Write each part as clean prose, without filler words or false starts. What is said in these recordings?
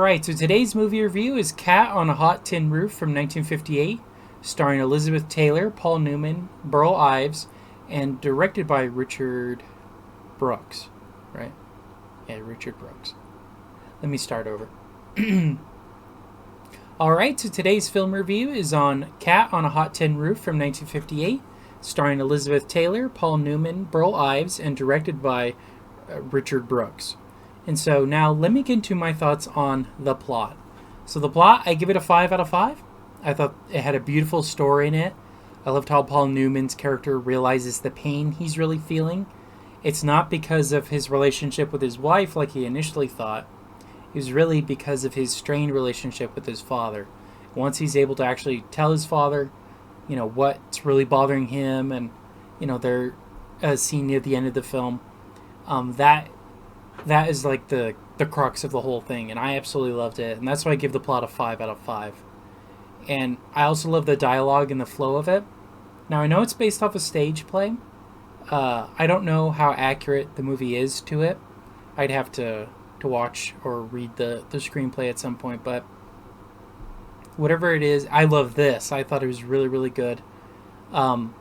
Alright, so today's movie review is Cat on a Hot Tin Roof from 1958, starring Elizabeth Taylor, Paul Newman, Burl Ives, and directed by Richard Brooks. Right? Yeah, Richard Brooks. Let me start over. Alright, so today's film review is on Cat on a Hot Tin Roof from 1958, starring Elizabeth Taylor, Paul Newman, Burl Ives, and directed by Richard Brooks. And so now let me get into my thoughts on the plot. So the plot, I give it a 5 out of 5. I thought it had a beautiful story in it. I loved how Paul Newman's character realizes the pain he's really feeling. It's not because of his relationship with his wife like he initially thought. It was really because of his strained relationship with his father. Once he's able to actually tell his father, what's really bothering him, and, they're a scene near the end of the film, that is like the crux of the whole thing, and I absolutely loved it, and that's why I give the plot a 5 out of 5. And I also love the dialogue and the flow of it. Now, I know it's based off a stage play. I don't know how accurate the movie is to it. I'd have to watch or read the screenplay at some point, but whatever it is, I love this. I thought it was really, really good. And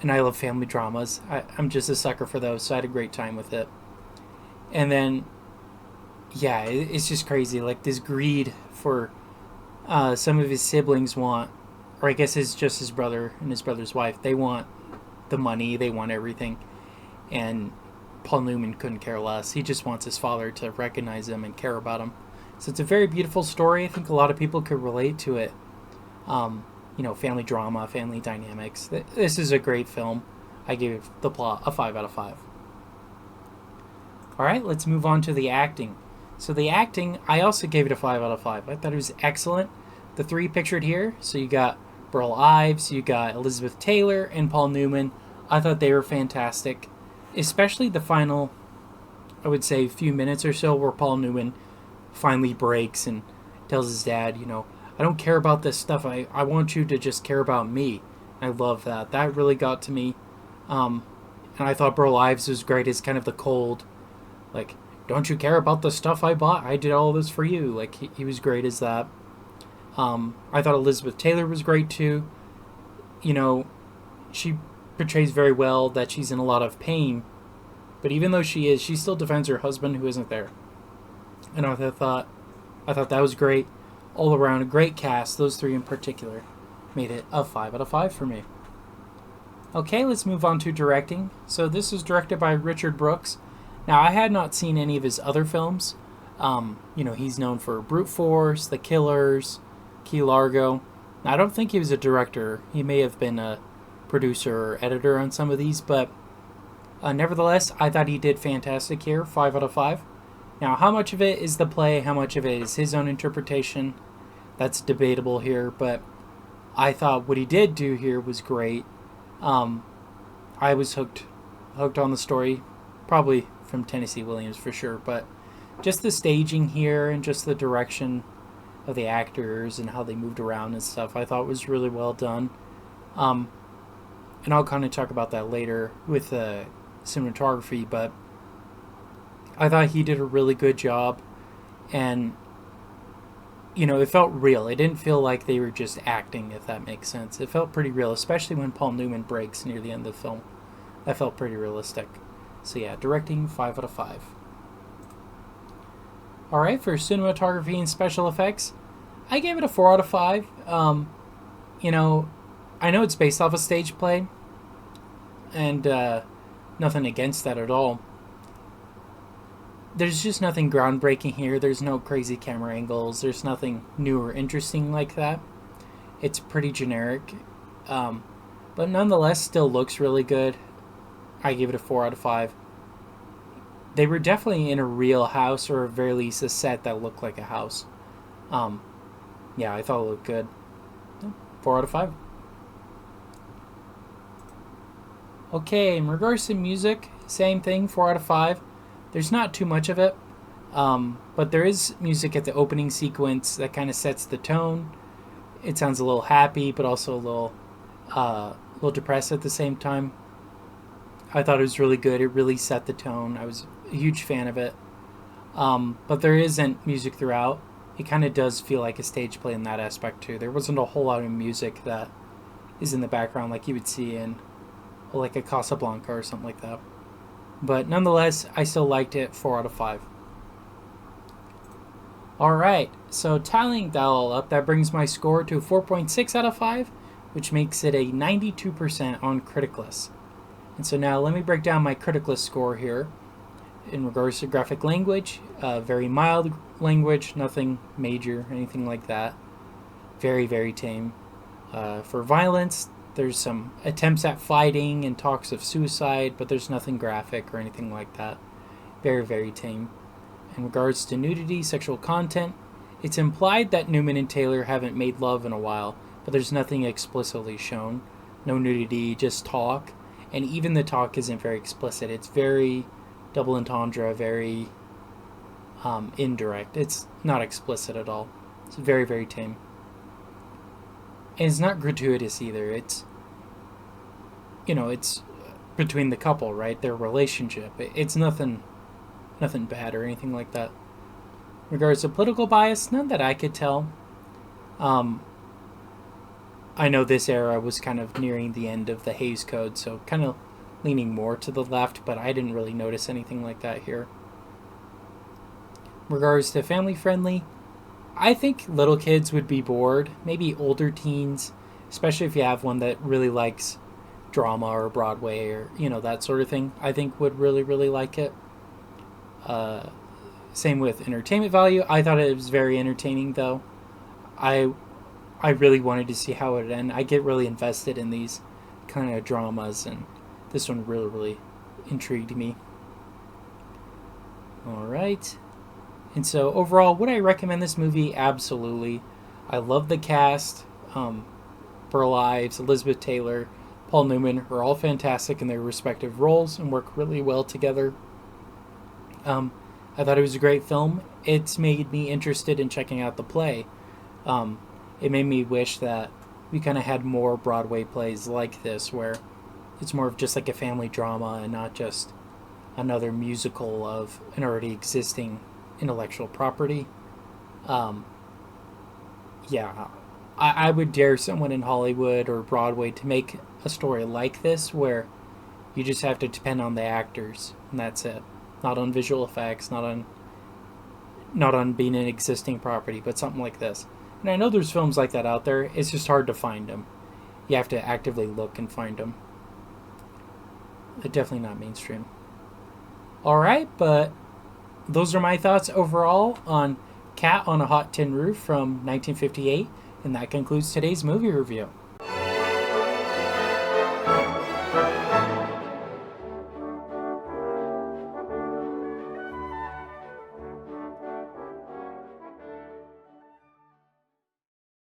I love family dramas. I'm just a sucker for those, so I had a great time with it. And then, yeah, it's just crazy. Like, this greed for some of his siblings want, or I guess it's just his brother and his brother's wife. They want the money. They want everything. And Paul Newman couldn't care less. He just wants his father to recognize him and care about him. So it's a very beautiful story. I think a lot of people could relate to it. Family drama, family dynamics. This is a great film. I gave the plot a 5 out of 5. Alright, let's move on to the acting. So the acting, I also gave it a 5 out of 5. I thought it was excellent. The three pictured here, so you got Burl Ives, you got Elizabeth Taylor, and Paul Newman. I thought they were fantastic. Especially the final, I would say, few minutes or so where Paul Newman finally breaks and tells his dad, I don't care about this stuff. I want you to just care about me. I love that. That really got to me. And I thought Burl Ives was great as kind of the cold, like, don't you care about the stuff I bought? I did all this for you. Like, he was great as that. I thought Elizabeth Taylor was great too. She portrays very well that she's in a lot of pain, but even though she still defends her husband who isn't there. And I thought that was great. All around, a great cast. Those three in particular made it a 5 out of 5 for me. Okay, let's move on to directing. So this was directed by Richard Brooks. Now, I had not seen any of his other films. He's known for Brute Force, The Killers, Key Largo. Now, I don't think he was a director. He may have been a producer or editor on some of these, but nevertheless, I thought he did fantastic here, 5 out of 5. Now, how much of it is the play, how much of it is his own interpretation, that's debatable here, but I thought what he did do here was great. I was hooked on the story, probably from Tennessee Williams for sure, but just the staging here and just the direction of the actors and how they moved around and stuff, I thought was really well done. And I'll kind of talk about that later with the cinematography, but I thought he did a really good job, and it felt real. It didn't feel like they were just acting, if that makes sense. It felt pretty real, especially when Paul Newman breaks near the end of the film. That felt pretty realistic. So yeah, directing, 5 out of 5. Alright, for cinematography and special effects, I gave it a 4 out of 5. I know it's based off a stage play, and nothing against that at all. There's just nothing groundbreaking here. There's no crazy camera angles. There's nothing new or interesting like that. It's pretty generic, but nonetheless still looks really good. I gave it a 4 out of 5. They were definitely in a real house, or at very least a set that looked like a house. Yeah, I thought it looked good. 4 out of 5. Okay, in regards to music, same thing, 4 out of 5. There's not too much of it, but there is music at the opening sequence that kind of sets the tone. It sounds a little happy, but also a little depressed at the same time. I thought it was really good. It really set the tone. I was a huge fan of it. But there isn't music throughout. it kind of does feel like a stage play in that aspect too. There wasn't a whole lot of music that is in the background like you would see in like a Casablanca or something like that. But nonetheless, I still liked it. 4 out of 5. Alright, so tallying that all up, that brings my score to 4.6 out of 5, which makes it a 92% on Criticless. And so now let me break down my Criticless score here. In regards to graphic language, very mild language, nothing major, anything like that. Very, very tame. For violence, there's some attempts at fighting and talks of suicide, but there's nothing graphic or anything like that. Very, very tame. In regards to nudity, sexual content, it's implied that Newman and Taylor haven't made love in a while, but there's nothing explicitly shown. No nudity, just talk. And even the talk isn't very explicit. It's very double entendre, very indirect. It's not explicit at all. It's very, very tame. And it's not gratuitous either. It's, it's between the couple, right? Their relationship. It's nothing bad or anything like that. In regards to political bias, none that I could tell. I know this era was kind of nearing the end of the Hays Code, so kind of leaning more to the left, but I didn't really notice anything like that here. In regards to family friendly, I think little kids would be bored, maybe older teens, especially if you have one that really likes drama or Broadway or, that sort of thing, I think would really, really like it. Same with entertainment value. I thought it was very entertaining, though. I really wanted to see how it would end. I get really invested in these kind of dramas, and this one really, really intrigued me. Alright. And so, overall, would I recommend this movie? Absolutely. I love the cast. Burl Ives, Elizabeth Taylor, Paul Newman are all fantastic in their respective roles and work really well together. I thought it was a great film. It's made me interested in checking out the play. It made me wish that we kind of had more Broadway plays like this, where it's more of just like a family drama and not just another musical of an already existing intellectual property. I would dare someone in Hollywood or Broadway to make a story like this, where you just have to depend on the actors, and that's it. Not on visual effects, not on being an existing property, but something like this. And I know there's films like that out there. It's just hard to find them. You have to actively look and find them. They're definitely not mainstream. Alright, but those are my thoughts overall on Cat on a Hot Tin Roof from 1958, and that concludes today's movie review.